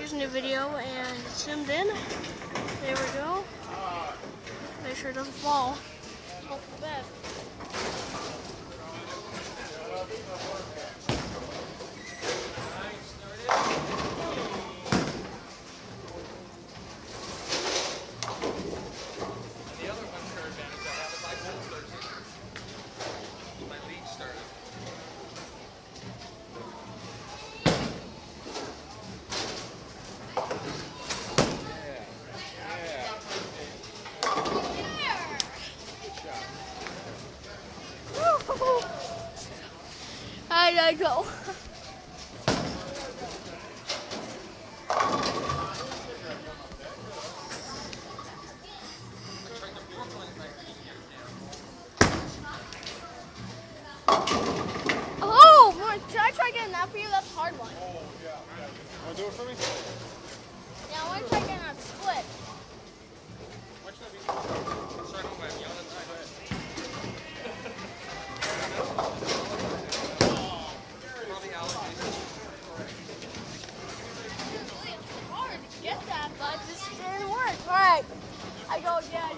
Here's a new video and it's zoomed in. There we go. Make sure it doesn't fall. Hope for the best. The other unfair advantage I have is I pull Thursday. My league started. How did I go? Oh, should I try getting that for you? That's a hard one. Oh, yeah. Want to do it for me? Yeah, I want to try getting that split. Why should I be starting home at yelling at Probably allergies. It's hard to get that, but this didn't work. All right, I go again.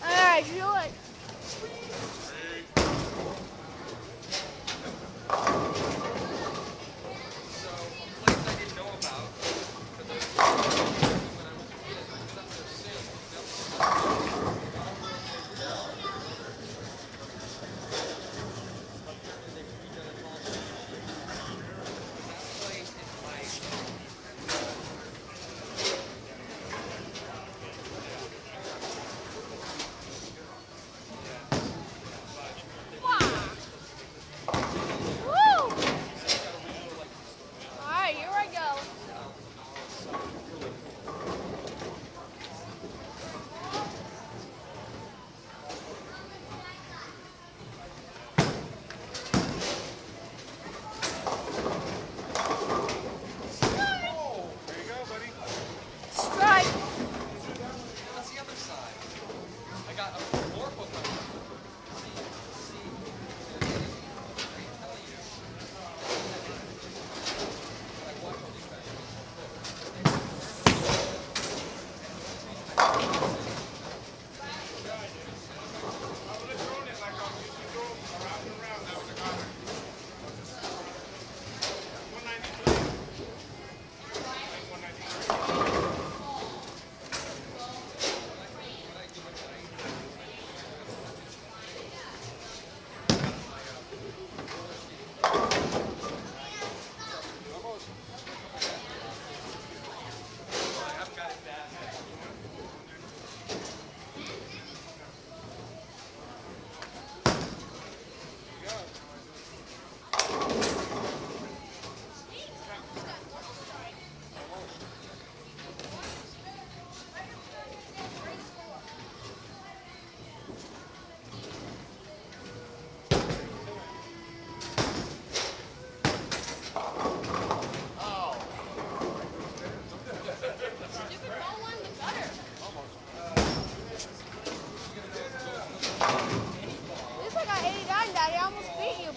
All right, do it. So, a place I didn't know about, for those when I was a kid, I was up there singing.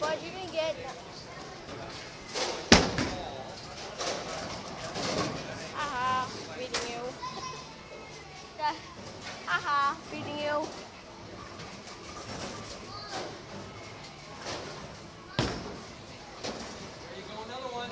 But you didn't get. Haha, beating you. Haha, beating you. There you go, another one.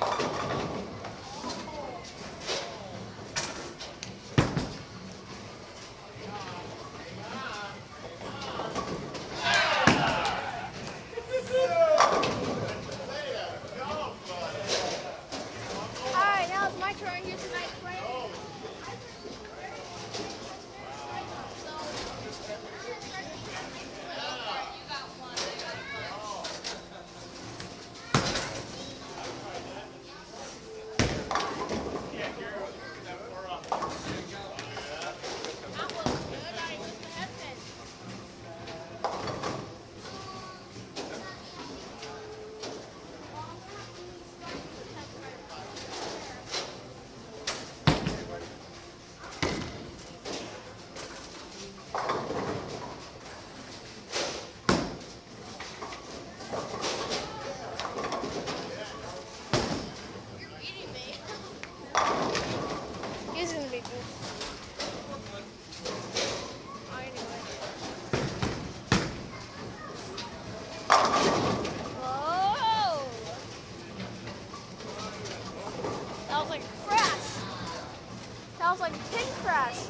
smells like pin crash.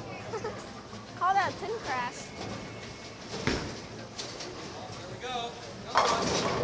Call that pin crash. There we go.